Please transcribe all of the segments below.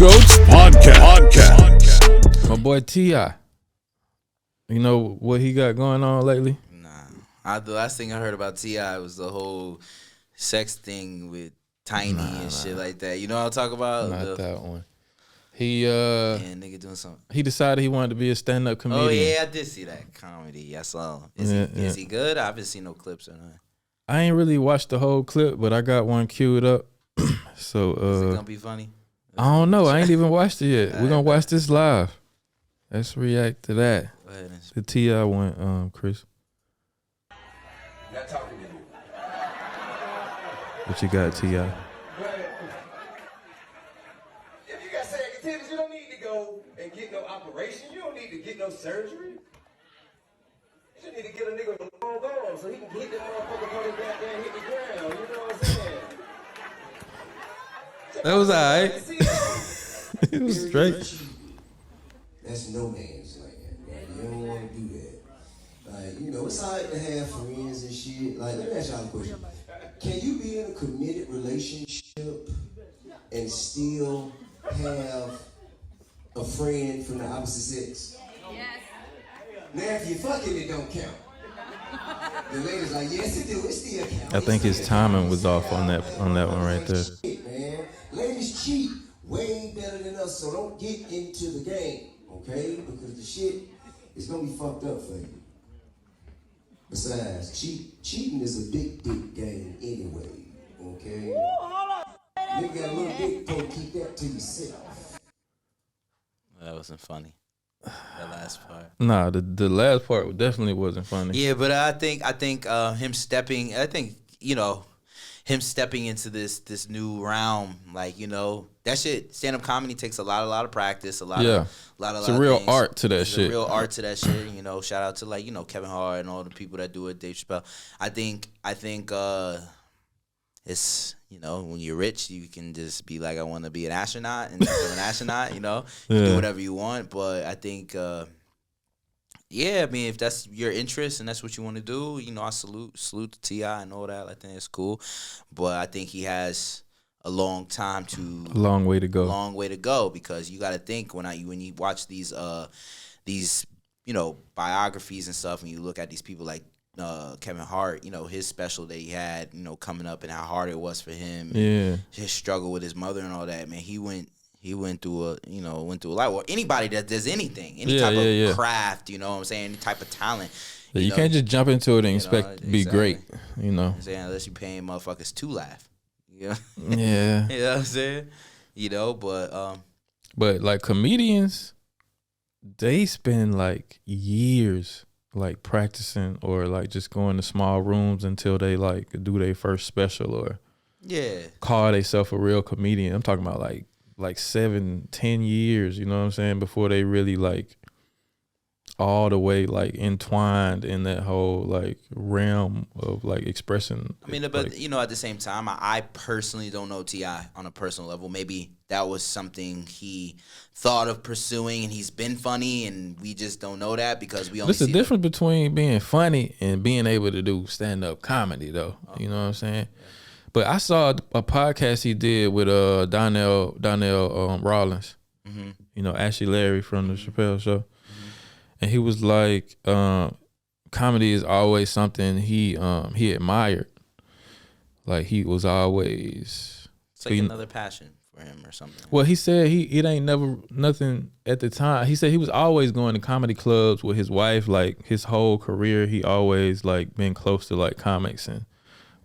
Gunz podcast. My boy T.I. You know what he got going on lately? Nah. The last thing I heard about T.I. was the whole sex thing with Tiny and shit like that. You know what I'm talking about? Not that one. He man, nigga doing something. He decided he wanted to be a stand-up comedian. Oh yeah, I did see that comedy. I saw him. Is he good? I haven't seen no clips or nothing. I ain't really watched the whole clip, but I got one queued up. So is it gonna be funny? I don't know. I ain't even watched it yet. We're gonna watch this live. Let's react to that. Go ahead. The T.I. one, Chris. Not talking to you. What you got, T.I.? If you got saggy titties, you don't need to go and get no operation. You don't need to get no surgery. You just need to get a nigga with a long arm so he can hit that motherfucker on his goddamn hit the ground. You know what I'm saying? That was alright. It was straight. That's no man's land, right? You don't want to do that. Like, you know, it's alright to have friends and shit. Like, let me ask y'all a question. Can you be in a committed relationship and still have a friend from the opposite sex? Yes. Now, if you're fucking, it don't count. The lady's like, yes, it do. It still counts. I think his timing was off on that one right there. Man. Ladies cheat way better than us, so don't get into the game, okay? Because the shit is gonna be fucked up for you. Besides, cheating is a big dick game anyway, okay? Nigga got a little dick, don't keep that to yourself. That wasn't funny. That last part. Nah, the last part definitely wasn't funny. Yeah, but I think him stepping. Him stepping into this new realm, like, you know, that shit. Stand up comedy takes a lot of practice. It's a real art to that shit. A real art to that shit. You know, shout out to, like, you know, Kevin Hart and all the people that do it. Dave Chappelle. I think it's, you know, when you're rich, you can just be like, I want to be an astronaut and become an astronaut. You know, you do whatever you want. But I think. Yeah, I mean, if that's your interest and that's what you want to do, you know, I salute to T.I. and all that. I think it's cool, but I think he has a long way to go because you got to think when you watch these you know, biographies and stuff, and you look at these people like Kevin Hart, you know, his special that he had, you know, coming up and how hard it was for him, his struggle with his mother and all that. Man, he went through a lot. Or anybody that does anything, any type of craft, you know what I'm saying, any type of talent. You can't just jump into it and expect to be great, you know. I'm saying, unless you paying motherfuckers to laugh. Yeah. Yeah. You know what I'm saying? You know, but like comedians, they spend like years like practicing or like just going to small rooms until they like do their first special or call themselves a real comedian. I'm talking about like 7-10 years, you know what I'm saying, before they really like all the way like entwined in that whole like realm of like expressing. I mean, but you know, at the same time, I personally don't know T.I. on a personal level. Maybe that was something he thought of pursuing and he's been funny and we just don't know that because we only see the difference between being funny and being able to do stand-up comedy though. You know what I'm saying? Yeah. But I saw a podcast he did with Donnell Rawlings, you know, Ashley Larry from the Chappelle Show, and he was like, comedy is always something he admired. Like he was always, it's like another passion for him or something. Well, he said it ain't never nothing at the time. He said he was always going to comedy clubs with his wife. Like his whole career, he always like been close to like comics and.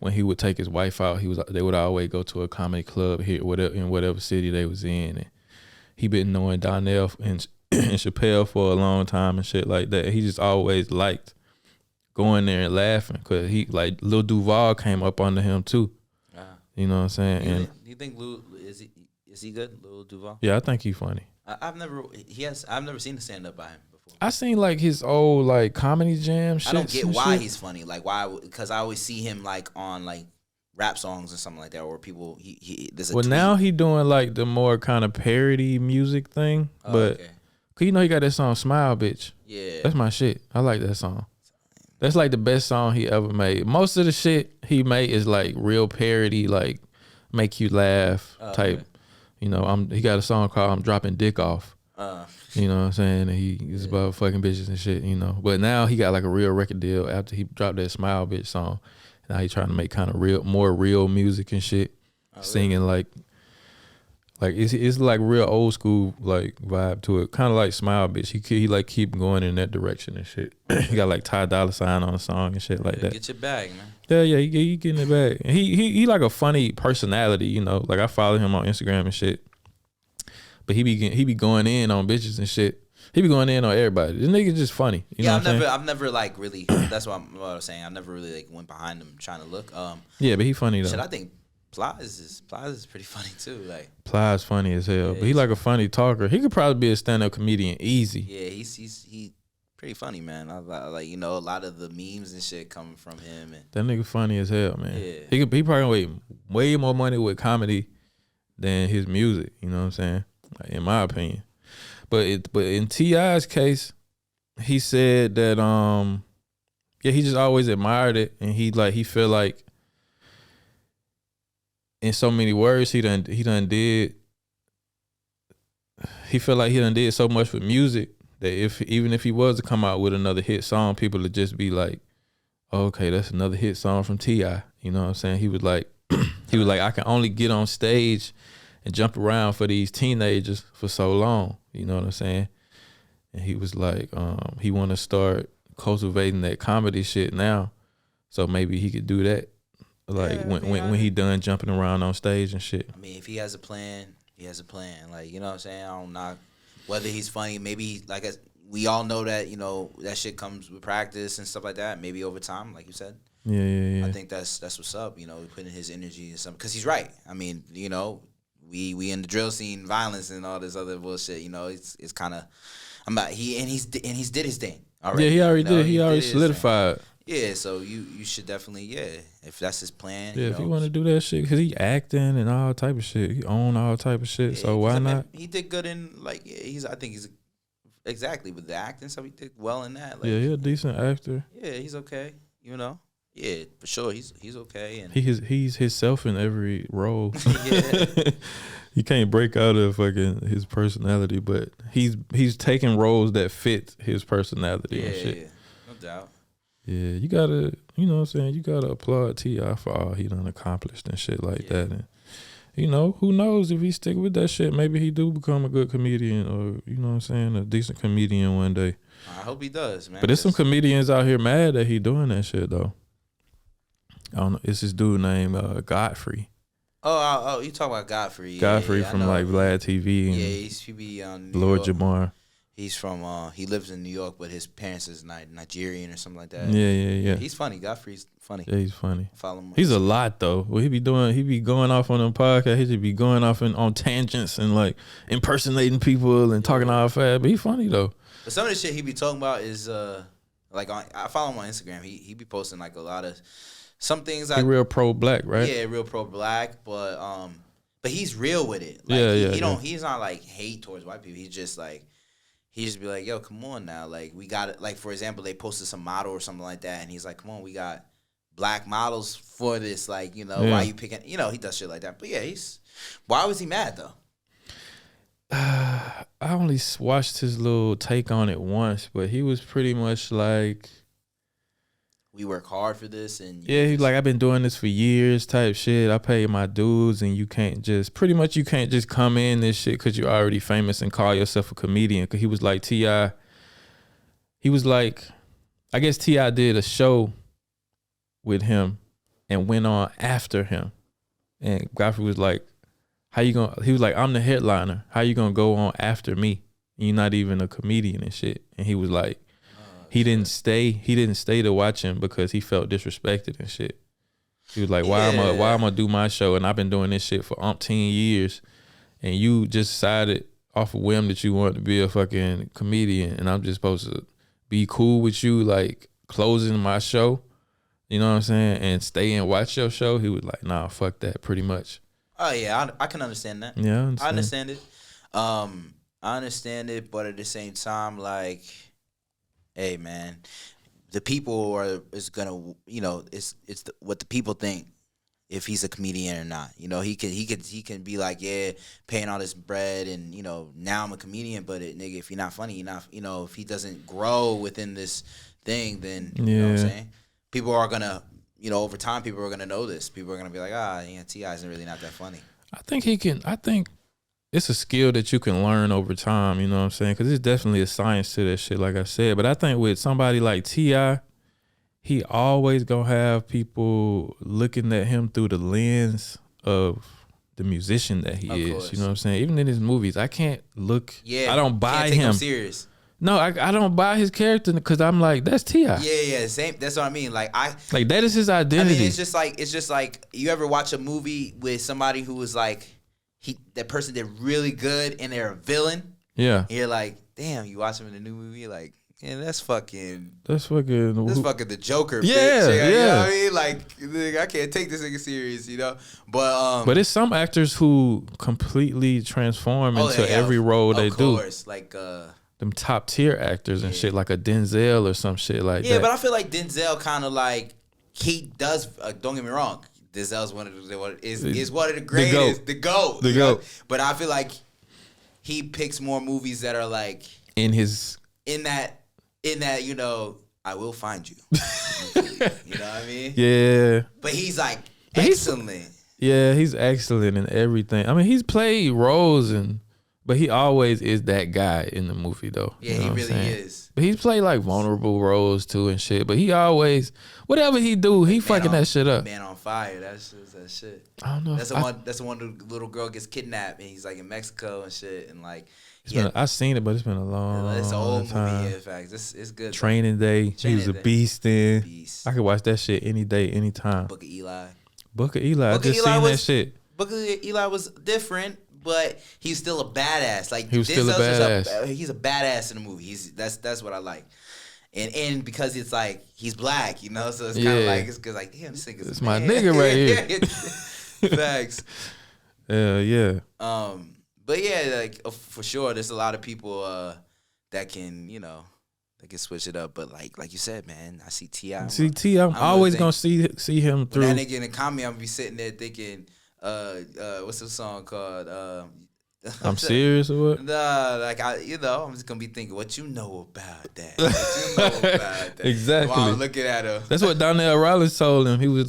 When he would take his wife out, they would always go to a comedy club here, in whatever city they was in. And he been knowing Donnell and Chappelle for a long time and shit like that. He just always liked going there and laughing because he like Lil Duval came up under him too. You know what I'm saying? Do you think Lil is he good, Lil Duval? Yeah, I think he's funny. I've never seen a stand up by him. I seen like his old like comedy jam shit. I don't get why he's funny. Like why? Because I always see him like on like rap songs or something like that, or people. There's a tweet. Now he doing like the more kind of parody music thing, but cause you know he got that song "Smile, Bitch." Yeah, that's my shit. I like that song. That's like the best song he ever made. Most of the shit he made is like real parody, like make you laugh type. You know, he got a song called "I'm Dropping Dick Off." You know what I'm saying? And he's about fucking bitches and shit. You know, but now he got like a real record deal after he dropped that "Smile Bitch" song. Now he trying to make kind of more real music and shit, singing like it's like real old school like vibe to it, kind of like "Smile Bitch." He like keep going in that direction and shit. He got like Ty Dolla $ign on the song and shit like that. Get your bag, man. Yeah, he getting it back. And he like a funny personality, you know. Like I follow him on Instagram and shit. But he be going in on bitches and shit. He be going in on everybody. This nigga just funny. You know what I've never like really. That's what I was saying. I've never really like went behind him trying to look. Yeah, but he funny though. Shit, I think Plies is pretty funny too. Like Plies funny as hell, but he like a funny talker. He could probably be a stand-up comedian easy. Yeah, he pretty funny, man. I like, you know, a lot of the memes and shit coming from him. And that nigga funny as hell, man. Yeah. He probably way more money with comedy than his music. You know what I'm saying? Like, in my opinion. But in T.I.'s case, he said that he just always admired it, and he feel like in so many words he feel like he done did so much with music that even if he was to come out with another hit song, people would just be like, oh, okay, that's another hit song from T.I. You know what I'm saying? He was like I can only get on stage and jump around for these teenagers for so long. You know what I'm saying? And he was like, he want to start cultivating that comedy shit now, so maybe he could do that. Like when he done jumping around on stage and shit. I mean, if he has a plan, he has a plan. Like, you know what I'm saying? I don't knock whether he's funny. Maybe we all know that, you know, that shit comes with practice and stuff like that. Maybe over time, like you said. Yeah. I think that's what's up. You know, putting his energy in something, because he's right. I mean, you know, we in the drill scene, violence and all this other bullshit. You know, it's kind of he's did his thing already. Yeah, he already did. He already did solidified. Yeah, so you should definitely, if that's his plan. Yeah, if you want to do that shit, because he acting and all type of shit. He own all type of shit, so why not? He did good in, like, I think he's exactly with the acting, so he did well in that. Like, yeah, he's a decent actor. Yeah, he's okay, you know. Yeah, for sure, he's okay. And he's himself in every role. Yeah. He can't break out of fucking his personality, but he's taking roles that fit his personality and shit. Yeah, no doubt. Yeah, you gotta, you know what I'm saying, you gotta applaud T.I. for all he done accomplished and shit like that. And, you know, who knows if he stick with that shit, maybe he do become a good comedian, or, you know what I'm saying, a decent comedian one day. I hope he does, man. But there's some comedians out here mad that he doing that shit, though. I don't know, it's this dude named Godfrey. Oh, you talking about Godfrey. Godfrey from like Vlad TV and he be on Lord Jamar. He's from he lives in New York, but his parents is Nigerian or something like that. Yeah. He's funny. Godfrey's funny. Yeah, he's funny. Follow him. He's a lot though. What he be going off on them podcasts. He should be going off on tangents and like impersonating people and talking all fast. But he's funny though. But some of the shit he be talking about is like I follow him on Instagram. He be posting like a lot of some things. He real pro black, right? Yeah, real pro black. But he's real with it. Like, he's not like hate towards white people. He's just like. He just be like, yo, come on now. Like, we got it. Like, for example, they posted some model or something like that. And he's like, come on, we got black models for this. Like, you know, why you picking? You know, he does shit like that. But yeah, why was he mad though? I only watched his little take on it once, but he was pretty much like, we work hard for this. And he's like, I've been doing this for years type shit. I pay my dues, and you can't just come in this shit because you're already famous and call yourself a comedian. Because he was like, T.I. He was like, I guess T.I. did a show with him and went on after him. And Godfrey was like, he was like, I'm the headliner. How you gonna go on after me? You're not even a comedian and shit. And he was like, He didn't stay to watch him because he felt disrespected and shit. He was like, why am I gonna do my show, and I've been doing this shit for umpteen years, and you just decided off a whim that you wanted to be a fucking comedian, and I'm just supposed to be cool with you, like closing my show, you know what I'm saying, and stay and watch your show. He was like, nah, fuck that, pretty much. Oh yeah, I can understand that. Yeah, I understand it. I understand it, but at the same time, like, hey man, the people is gonna, you know, it's what the people think if he's a comedian or not. You know, he can be like, yeah, paying all this bread and, you know, now I'm a comedian, but nigga, if you're not funny, you're not, you know, if he doesn't grow within this thing, then you know what I'm saying? People are gonna, you know, over time people are gonna know this. People are gonna be like, yeah, T.I. isn't really not that funny. I think it's a skill that you can learn over time, you know what I'm saying? Because it's definitely a science to that shit, like I said. But I think with somebody like T.I., he always gonna have people looking at him through the lens of the musician that he is. Course. You know what I'm saying? Even in his movies, I can't look. Yeah, I don't buy take him serious. No, I don't buy his character because I'm like, that's T.I. Yeah, same. That's what I mean. Like that is his identity. I mean, it's just like you ever watch a movie with somebody who was like, that person did really good and they're a villain. Yeah, and you're like, damn. You watch him in the new movie, you're like. Yeah, that's fucking the Joker, bitch. Yeah. You know what I mean? Like, I can't take this nigga serious, you know? But it's some actors who completely transform into every role they do. Of course, like them top tier actors and shit, like a Denzel or some shit like that. Yeah, but I feel like Denzel kind of like, he does, don't get me wrong, Denzel's one of the greatest, the GOAT. But I feel like he picks more movies that are like in that, you know, I will find you. You know what I mean? Yeah. But he's like excellent. He's excellent in everything. I mean, he's played roles but he always is that guy in the movie though. Yeah, he really is. But he's played like vulnerable roles too and shit. But he always, whatever he do, he fucking that shit up. Man on Fire, that's that shit. I don't know. That's the one the little girl gets kidnapped and he's like in Mexico and shit and like. I've seen it, but it's been a long time. It's an old movie, in fact. It's good. Training Day. He was a beast then. I could watch that shit any day, anytime. Book of Eli. I just seen that shit. Book of Eli was different, but he's still a badass. Like he was still a badass. He's a badass in the movie. That's what I like. And because it's like he's black, you know, so it's kind of like it's like damn, this nigga's my nigga right here. Facts. Yeah. But yeah, like for sure, there's a lot of people that can, you know, that can switch it up. But like you said, man, I see T.I. I'm always gonna see him through. That nigga in the comedy, I'm gonna be sitting there thinking, what's the song called? I'm serious or what? Nah, like I'm just gonna be thinking, what you know about that? What you know about that? Exactly. While I'm looking at him. That's what Donnell Rollins told him. He was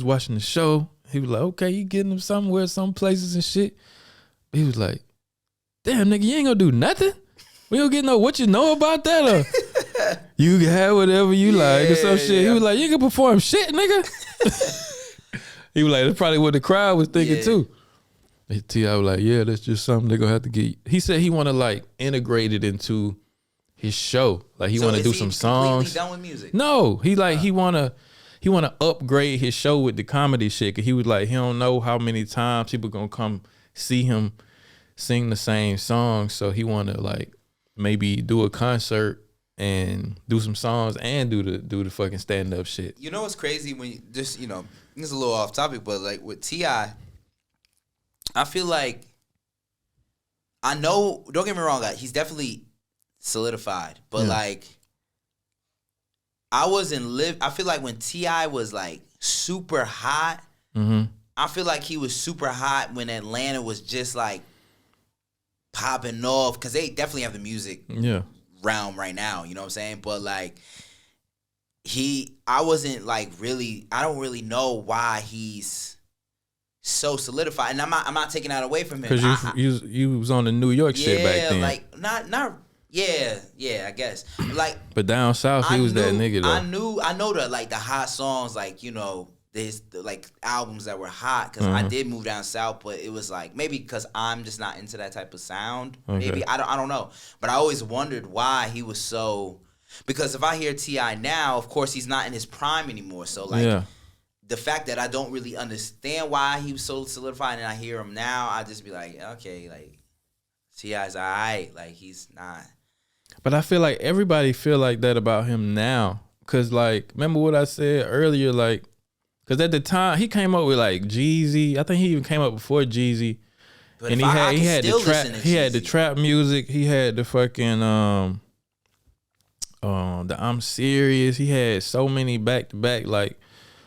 watching the show. He was like, okay, you getting him somewhere, some places and shit. He was like, damn, nigga, you ain't gonna do nothing? We don't get what you know about that? Or you can have whatever you like or some shit. Yeah. He was like, you can perform shit, nigga. He was like, that's probably what the crowd was thinking too. T.I. was like, yeah, that's just something they're gonna have to get. He said he wanna like integrate it into his show. Like he wanna do some songs. Completely done with music? No, he wanna upgrade his show with the comedy shit. Cause he was like, he don't know how many times people gonna come see him sing the same song. So he wanna like maybe do a concert and do some songs and do the fucking stand up shit. You know what's crazy when you just, you know, this is a little off topic, but like with T.I., I feel like I know, don't get me wrong, he's definitely solidified, but like I feel like when T.I. was like super hot, I feel like he was super hot when Atlanta was just like popping off, because they definitely have the music realm right now, you know what I'm saying? But like I don't really know why he's so solidified, and I'm not taking that away from him. Because you was on the New York shit back then. Like not. Yeah, I guess. Like, but down south, he was that nigga though. I know the hot songs, like, you know, the albums that were hot, because I did move down south, but it was like maybe because I'm just not into that type of sound. Okay. Maybe I don't know, but I always wondered why he was so. Because if I hear T.I. now, of course he's not in his prime anymore, so like. The fact that I don't really understand why he was so solidified, and I hear him now, I just be like, okay, like T.I.'s alright, like he's not. But I feel like everybody feel like that about him now, cause like remember what I said earlier, like, cause at the time he came up with like Jeezy. I think he even came up before Jeezy, but and he had the trap music. He had the fucking the I'm Serious. He had so many back to back like.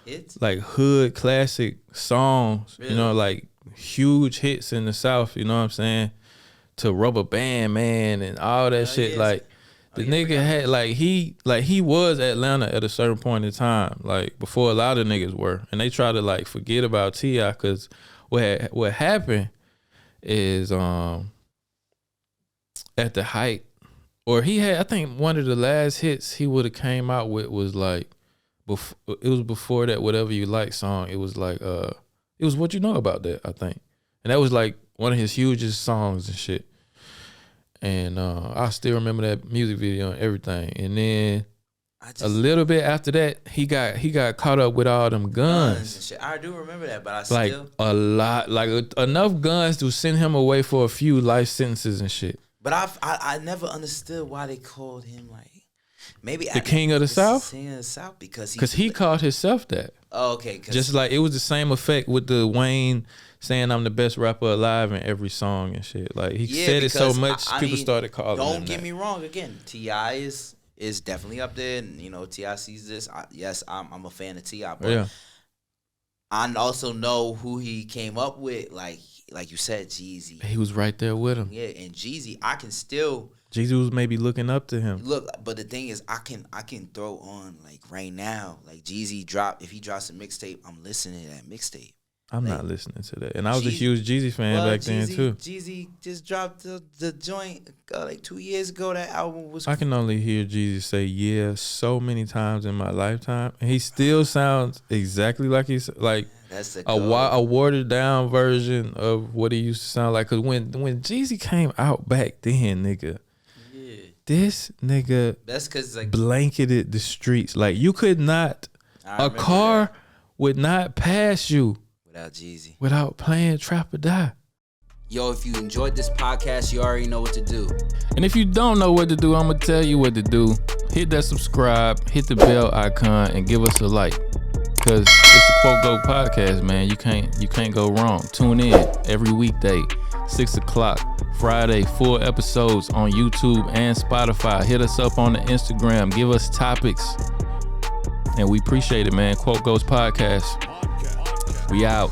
Hits? like hood classic songs, Really? you know, like huge hits in the South, you know what I'm saying? To Rubber Band Man and all that shit. yes. Like the nigga had he was Atlanta at a certain point in time, like before a lot of niggas were. And they try to like forget about T.I. because what happened is at the height, or he had, I think one of the last hits he would have came out with was like it was before that Whatever You Like song. It was like it was What You Know About That, I think. And that was like one of his hugest songs and shit. And I still remember that music video and everything. And then a little bit after that, he got caught up with all them guns. And shit. I do remember that, but Like a lot, like enough guns to send him away for a few life sentences and shit. But I never understood why they called him like maybe the King of the South. King of the South because he called himself that. Oh, okay. Just like it was the same effect with the Wayne saying I'm the best rapper alive in every song and shit. Like he said it so much, people started calling him Don't get me wrong. Again, T.I. is definitely up there, and you know T.I. sees this. Yes, I'm a fan of T.I. But yeah. I also know who he came up with. Like you said, Jeezy. He was right there with him. Yeah, and Jeezy, I can still. Jeezy was maybe looking up to him. Look, but the thing is, I can throw on like right now, like Jeezy if he drops a mixtape, I'm listening to that mixtape. I'm not listening to that, and I was a huge Jeezy fan back then too. Jeezy just dropped the joint like 2 years ago. That album was. I can only hear Jeezy say "yeah" so many times in my lifetime, and he still sounds exactly like he's like. That's a watered down version of what he used to sound like. Cause when Jeezy came out back then, nigga, this nigga that's cause like blanketed the streets. Like you could not, a car would not pass you without Jeezy, without playing Trap or Die. Yo, if you enjoyed this podcast, you already know what to do. And if you don't know what to do, I'm gonna tell you what to do. Hit that subscribe, hit the bell icon, and give us a like. Cause it's the Quote Go podcast, man. You can't go wrong. Tune in every weekday, 6 o'clock, Friday, full episodes on YouTube and Spotify. Hit us up on the Instagram. Give us topics. And we appreciate it, man. Quote Goes podcast. We out.